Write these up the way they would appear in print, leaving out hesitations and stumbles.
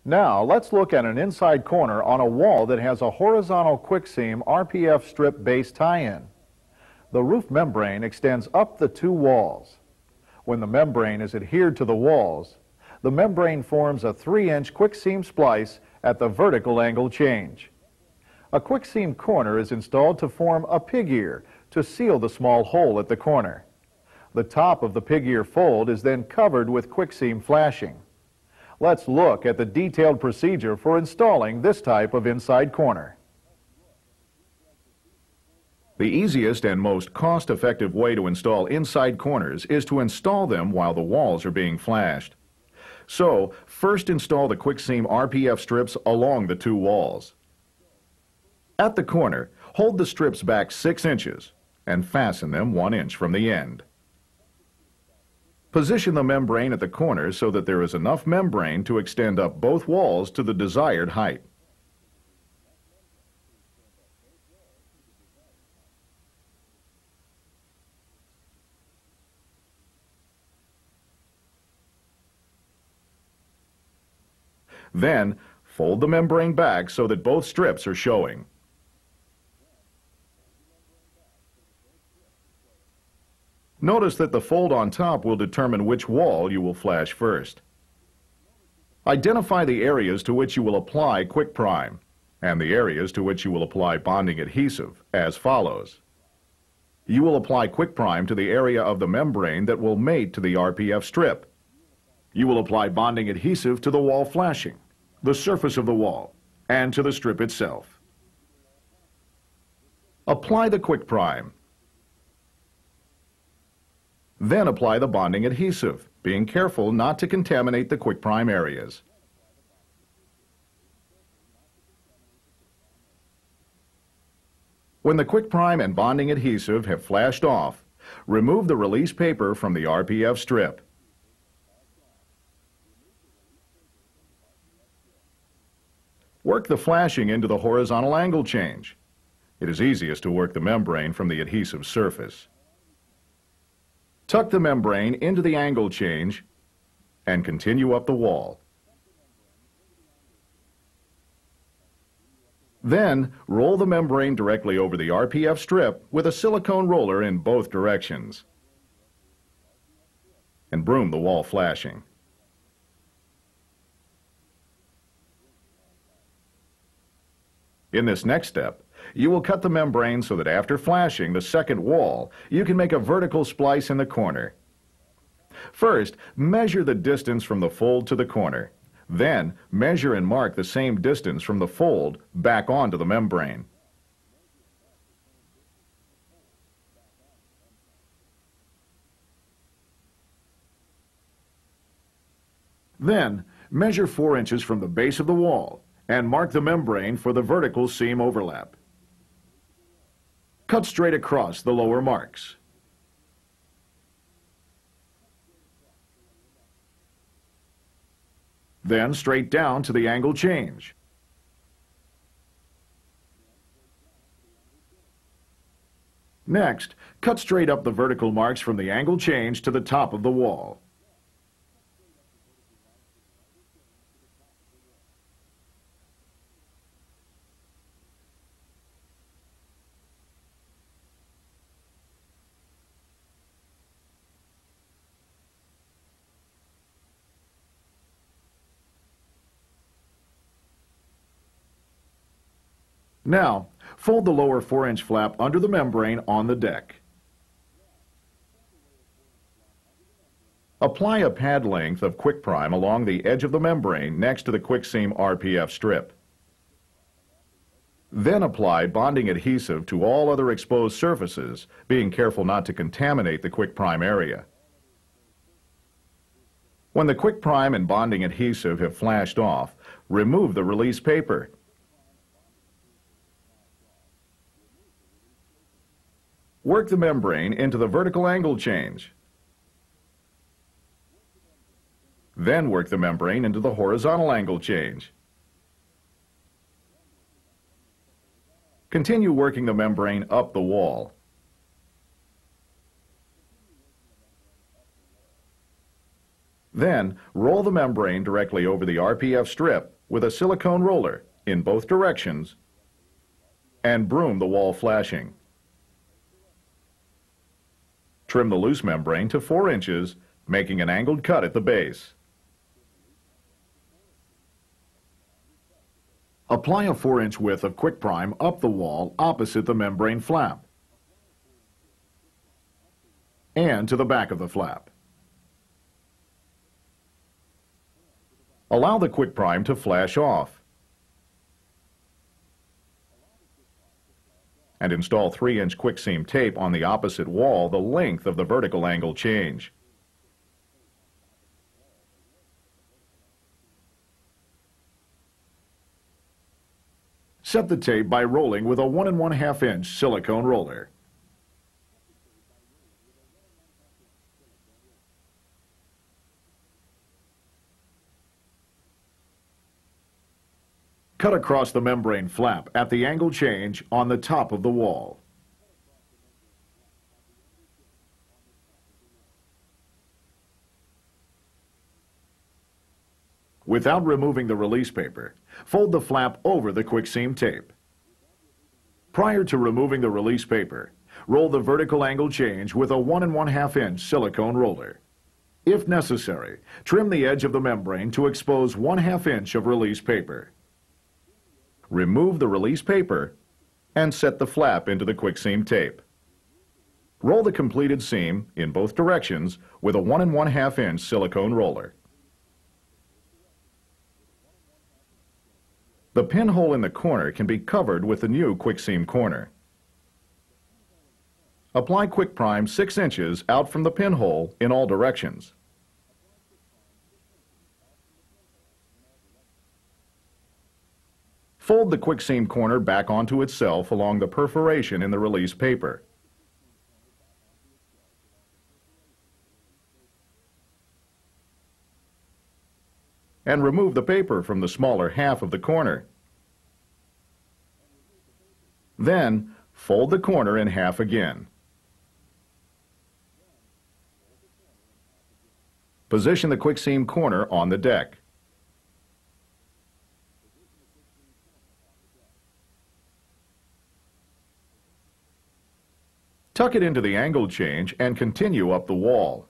Now, let's look at an inside corner on a wall that has a horizontal quick seam RPF strip base tie-in. The roof membrane extends up the two walls. When the membrane is adhered to the walls, the membrane forms a 3-inch quick seam splice at the vertical angle change. A quick seam corner is installed to form a pig ear to seal the small hole at the corner. The top of the pig ear fold is then covered with quick seam flashing. Let's look at the detailed procedure for installing this type of inside corner. The easiest and most cost-effective way to install inside corners is to install them while the walls are being flashed. So, first install the quick seam RPF strips along the two walls. At the corner, hold the strips back 6 inches and fasten them 1 inch from the end. Position the membrane at the corner so that there is enough membrane to extend up both walls to the desired height. Then, fold the membrane back so that both strips are showing. Notice that the fold on top will determine which wall you will flash first. Identify the areas to which you will apply quick prime and the areas to which you will apply bonding adhesive as follows. You will apply quick prime to the area of the membrane that will mate to the RPF strip. You will apply bonding adhesive to the wall flashing, the surface of the wall, and to the strip itself. Apply the quick prime. Then apply the bonding adhesive, being careful not to contaminate the quick prime areas. When the quick prime and bonding adhesive have flashed off, remove the release paper from the RPF strip. Work the flashing into the horizontal angle change. It is easiest to work the membrane from the adhesive surface. Tuck the membrane into the angle change and continue up the wall. Then, roll the membrane directly over the RPF strip with a silicone roller in both directions. And broom the wall flashing. In this next step, you will cut the membrane so that after flashing the second wall, you can make a vertical splice in the corner. First, measure the distance from the fold to the corner. Then, measure and mark the same distance from the fold back onto the membrane. Then, measure 4 inches from the base of the wall and mark the membrane for the vertical seam overlap. Cut straight across the lower marks. Then straight down to the angle change. Next, cut straight up the vertical marks from the angle change to the top of the wall. Now, fold the lower 4-inch flap under the membrane on the deck. Apply a pad length of quick prime along the edge of the membrane next to the quick seam RPF strip. Then apply bonding adhesive to all other exposed surfaces, being careful not to contaminate the quick prime area. When the quick prime and bonding adhesive have flashed off, remove the release paper. Work the membrane into the vertical angle change. Then work the membrane into the horizontal angle change. Continue working the membrane up the wall. Then roll the membrane directly over the RPF strip with a silicone roller in both directions and broom the wall flashing. Trim the loose membrane to 4 inches, making an angled cut at the base. Apply a 4-inch width of quick prime up the wall opposite the membrane flap and to the back of the flap. Allow the quick prime to flash off and install 3-inch quick seam tape on the opposite wall the length of the vertical angle change. Set the tape by rolling with a 1 1/2 inch silicone roller. Cut across the membrane flap at the angle change on the top of the wall. Without removing the release paper, fold the flap over the quick seam tape. Prior to removing the release paper, roll the vertical angle change with a 1 1/2 inch silicone roller. If necessary, trim the edge of the membrane to expose 1/2 inch of release paper. Remove the release paper and set the flap into the quick seam tape. Roll the completed seam in both directions with a 1 1/2 inch silicone roller. The pinhole in the corner can be covered with the new quick seam corner. Apply quick prime 6 inches out from the pinhole in all directions. Fold the quick seam corner back onto itself along the perforation in the release paper. And remove the paper from the smaller half of the corner. Then, fold the corner in half again. Position the quick seam corner on the deck. Tuck it into the angle change and continue up the wall.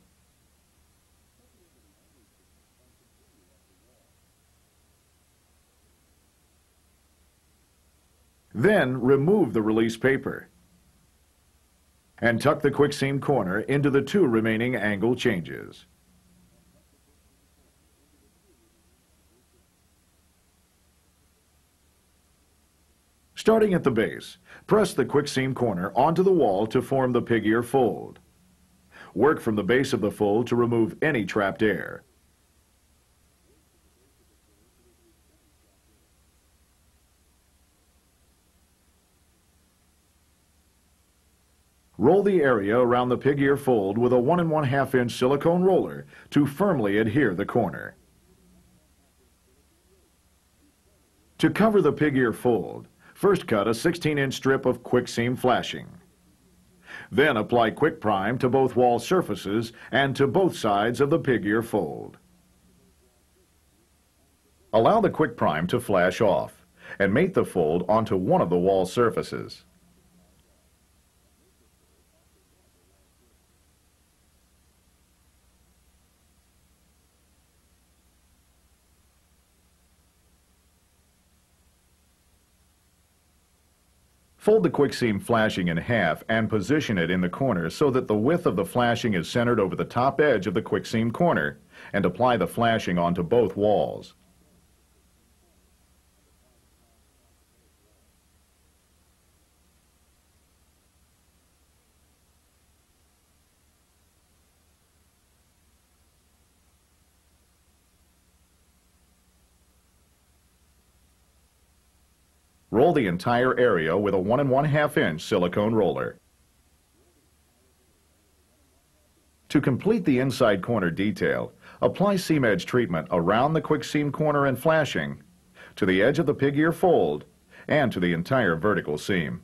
Then remove the release paper and tuck the quick seam corner into the 2 remaining angle changes. Starting at the base, press the quick seam corner onto the wall to form the pig ear fold. Work from the base of the fold to remove any trapped air. Roll the area around the pig ear fold with a 1 1/2 inch silicone roller to firmly adhere the corner. To cover the pig ear fold, first cut a 16-inch strip of quick seam flashing. Then apply quick prime to both wall surfaces and to both sides of the pig ear fold. Allow the quick prime to flash off and mate the fold onto one of the wall surfaces. Fold the quick seam flashing in half and position it in the corner so that the width of the flashing is centered over the top edge of the quick seam corner, and apply the flashing onto both walls. Roll the entire area with a 1 1/2 inch silicone roller. To complete the inside corner detail, apply seam edge treatment around the quick seam corner and flashing, to the edge of the pig ear fold, and to the entire vertical seam.